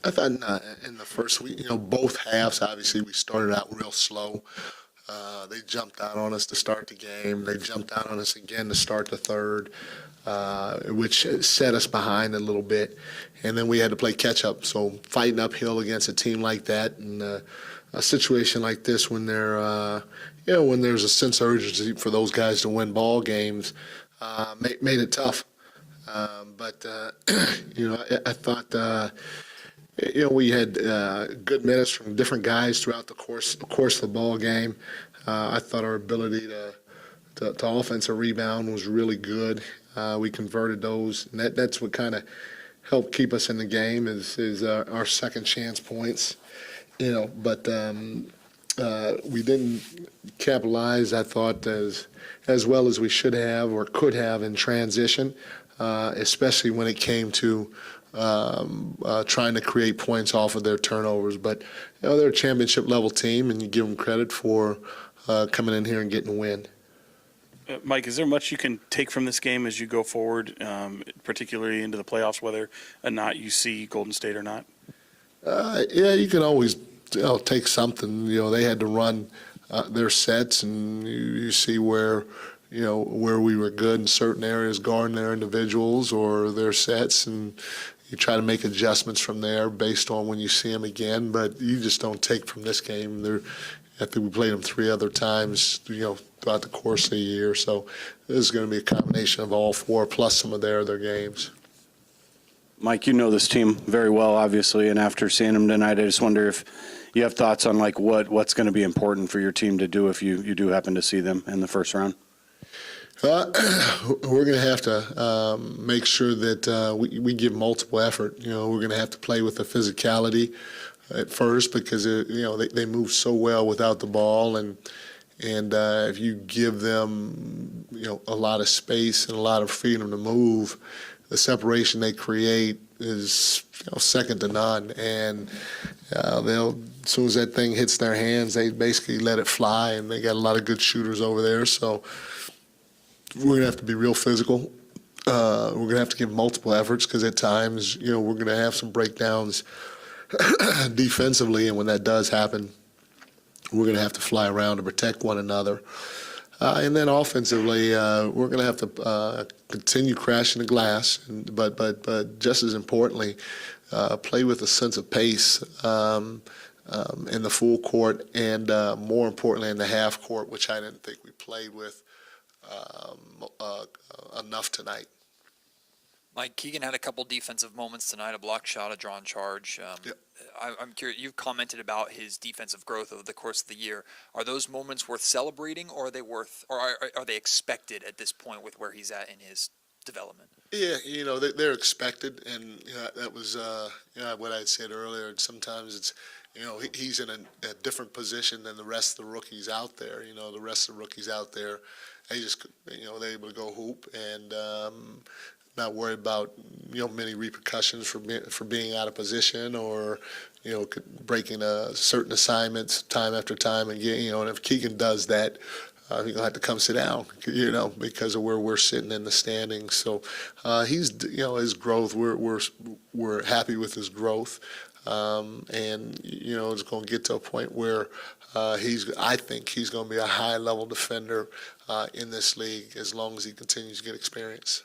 I thought in the first week, both halves, obviously, we started out real slow. They jumped out on us to start the game. They jumped out on us again to start the third, which set us behind a little bit. And then we had to play catch-up. So fighting uphill against a team like that and a situation like this when when there's a sense of urgency for those guys to win ball games, made it tough. But I thought we had good minutes from different guys throughout the course of the ball game. I thought our ability to offensive rebound was really good. We converted those, and that's what kind of helped keep us in the game is our second chance points. But we didn't capitalize, I thought, as well as we should have or could have in transition, especially when it came to trying to create points off of their turnovers. But they're a championship level team, and you give them credit for coming in here and getting a win. Mike, is there much you can take from this game as you go forward, particularly into the playoffs, whether or not you see Golden State or not? Yeah, you can always take something. They had to run their sets, and you see where we were good in certain areas, guarding their individuals or their sets, and you try to make adjustments from there based on when you see them again. But you just don't take from this game. I think we played them 3 other times, throughout the course of the year. So this is going to be a combination of all 4 plus some of their other games. Mike, you know this team very well, obviously, and after seeing them tonight, I just wonder if you have thoughts on what's going to be important for your team to do if you do happen to see them in the first round. We're going to have to make sure that we give multiple effort. We're going to have to play with the physicality at first because they move so well without the ball, and if you give them a lot of space and a lot of freedom to move, the separation they create is second to none. And as soon as that thing hits their hands, they basically let it fly, and they got a lot of good shooters over there. So we're going to have to be real physical. We're going to have to give multiple efforts because at times, we're going to have some breakdowns defensively, and when that does happen, we're going to have to fly around to protect one another. And then offensively, we're going to have to continue crashing the glass, but just as importantly, play with a sense of pace in the full court and more importantly in the half court, which I didn't think we played with enough tonight. Mike, Keegan had a couple defensive moments tonight, a block shot, a drawn charge. Yep. I'm curious, you've commented about his defensive growth over the course of the year. Are those moments worth celebrating, or are they expected at this point with where he's at in his development? Yeah, they're expected, and that was what I said earlier. Sometimes it's he's in a different position than the rest of the rookies out there. The rest of the rookies out there, they just they're able to go hoop and not worried about many repercussions for being out of position or breaking certain assignments time after time again. And if Keegan does that, he's gonna have to come sit down, because of where we're sitting in the standings. So he's his growth. We're happy with his growth, and it's going to get to a point where I think he's going to be a high level defender in this league as long as he continues to get experience.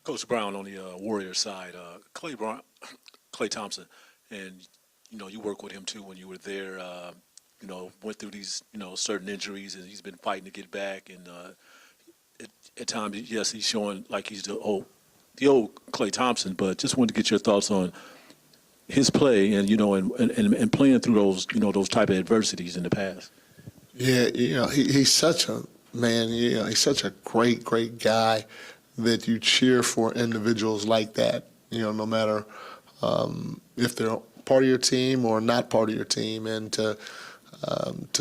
Coach Brown on the Warriors side, Klay Thompson, and you work with him too when you were there. Went through these certain injuries, and he's been fighting to get back. And at times, yes, he's showing like he's the old Klay Thompson. But just wanted to get your thoughts on his play and and playing through those type of adversities in the past. Yeah, he's such a man. He's such a great guy that you cheer for individuals like that, no matter if they're part of your team or not part of your team. And to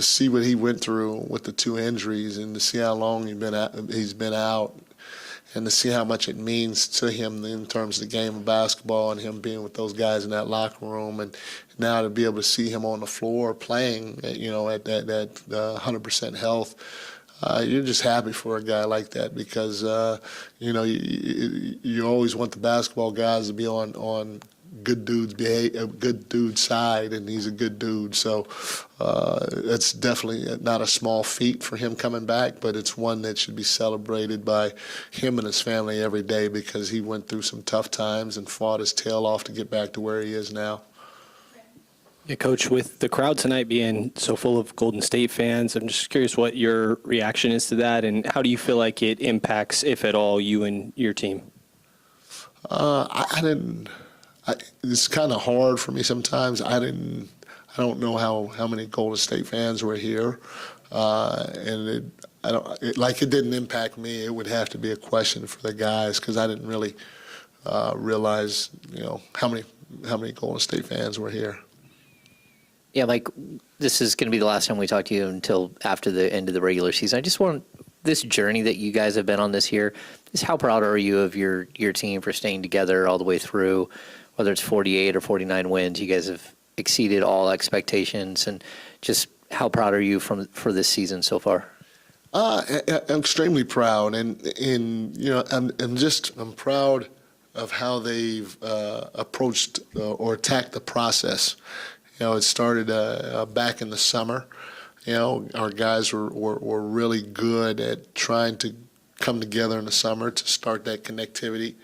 see what he went through with the 2 injuries and to see how long he's been out and to see how much it means to him in terms of the game of basketball and him being with those guys in that locker room, and now to be able to see him on the floor playing, at that 100% health. You're just happy for a guy like that because you always want the basketball guys to be on good dude side, and he's a good dude. So it's definitely not a small feat for him coming back, but it's one that should be celebrated by him and his family every day because he went through some tough times and fought his tail off to get back to where he is now. Yeah, Coach, with the crowd tonight being so full of Golden State fans, I'm just curious what your reaction is to that, and how do you feel like it impacts, if at all, you and your team? It's kind of hard for me sometimes. I don't know how many Golden State fans were here, and it didn't impact me. It would have to be a question for the guys because I didn't really realize, how many Golden State fans were here. Yeah, Mike, this is going to be the last time we talk to you until after the end of the regular season. I just want this journey that you guys have been on this year. Just how proud are you of your team for staying together all the way through, whether it's 48 or 49 wins? You guys have exceeded all expectations, and just how proud are you for this season so far? I'm extremely proud, and I'm proud of how they've approached or attacked the process. It started back in the summer. Our guys were really good at trying to come together in the summer to start that connectivity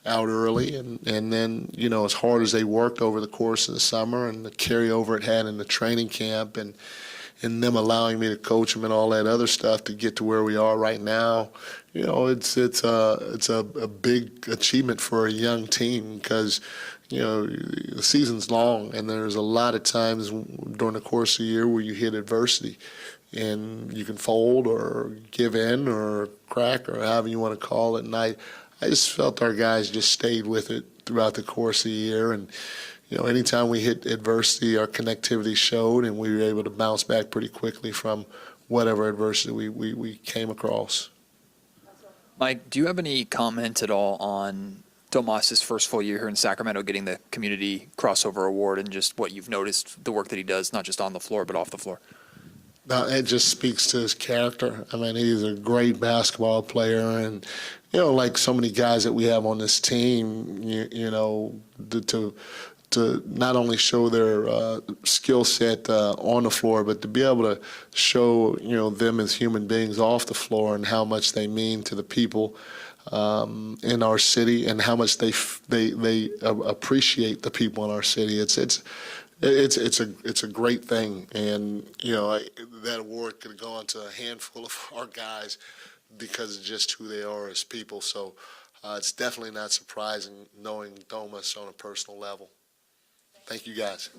out early. And then, as hard as they worked over the course of the summer and the carryover it had in the training camp and them allowing me to coach them and all that other stuff to get to where we are right now, it's a big achievement for a young team because the season's long, and there's a lot of times during the course of the year where you hit adversity, and you can fold or give in or crack or however you want to call it. And I just felt our guys just stayed with it throughout the course of the year. And anytime we hit adversity, our connectivity showed, and we were able to bounce back pretty quickly from whatever adversity we came across. Mike, do you have any comment at all on Tomas's first full year here in Sacramento getting the Community Crossover Award and just what you've noticed, the work that he does, not just on the floor, but off the floor? It just speaks to his character. I mean, he's a great basketball player, and like so many guys that we have on this team, to not only show their skill set on the floor, but to be able to show them as human beings off the floor and how much they mean to the people in our city and how much they appreciate the people in our city. It's a great thing, and that award could have gone to a handful of our guys because of just who they are as people. So it's definitely not surprising knowing Domas on a personal level. Thank you, guys.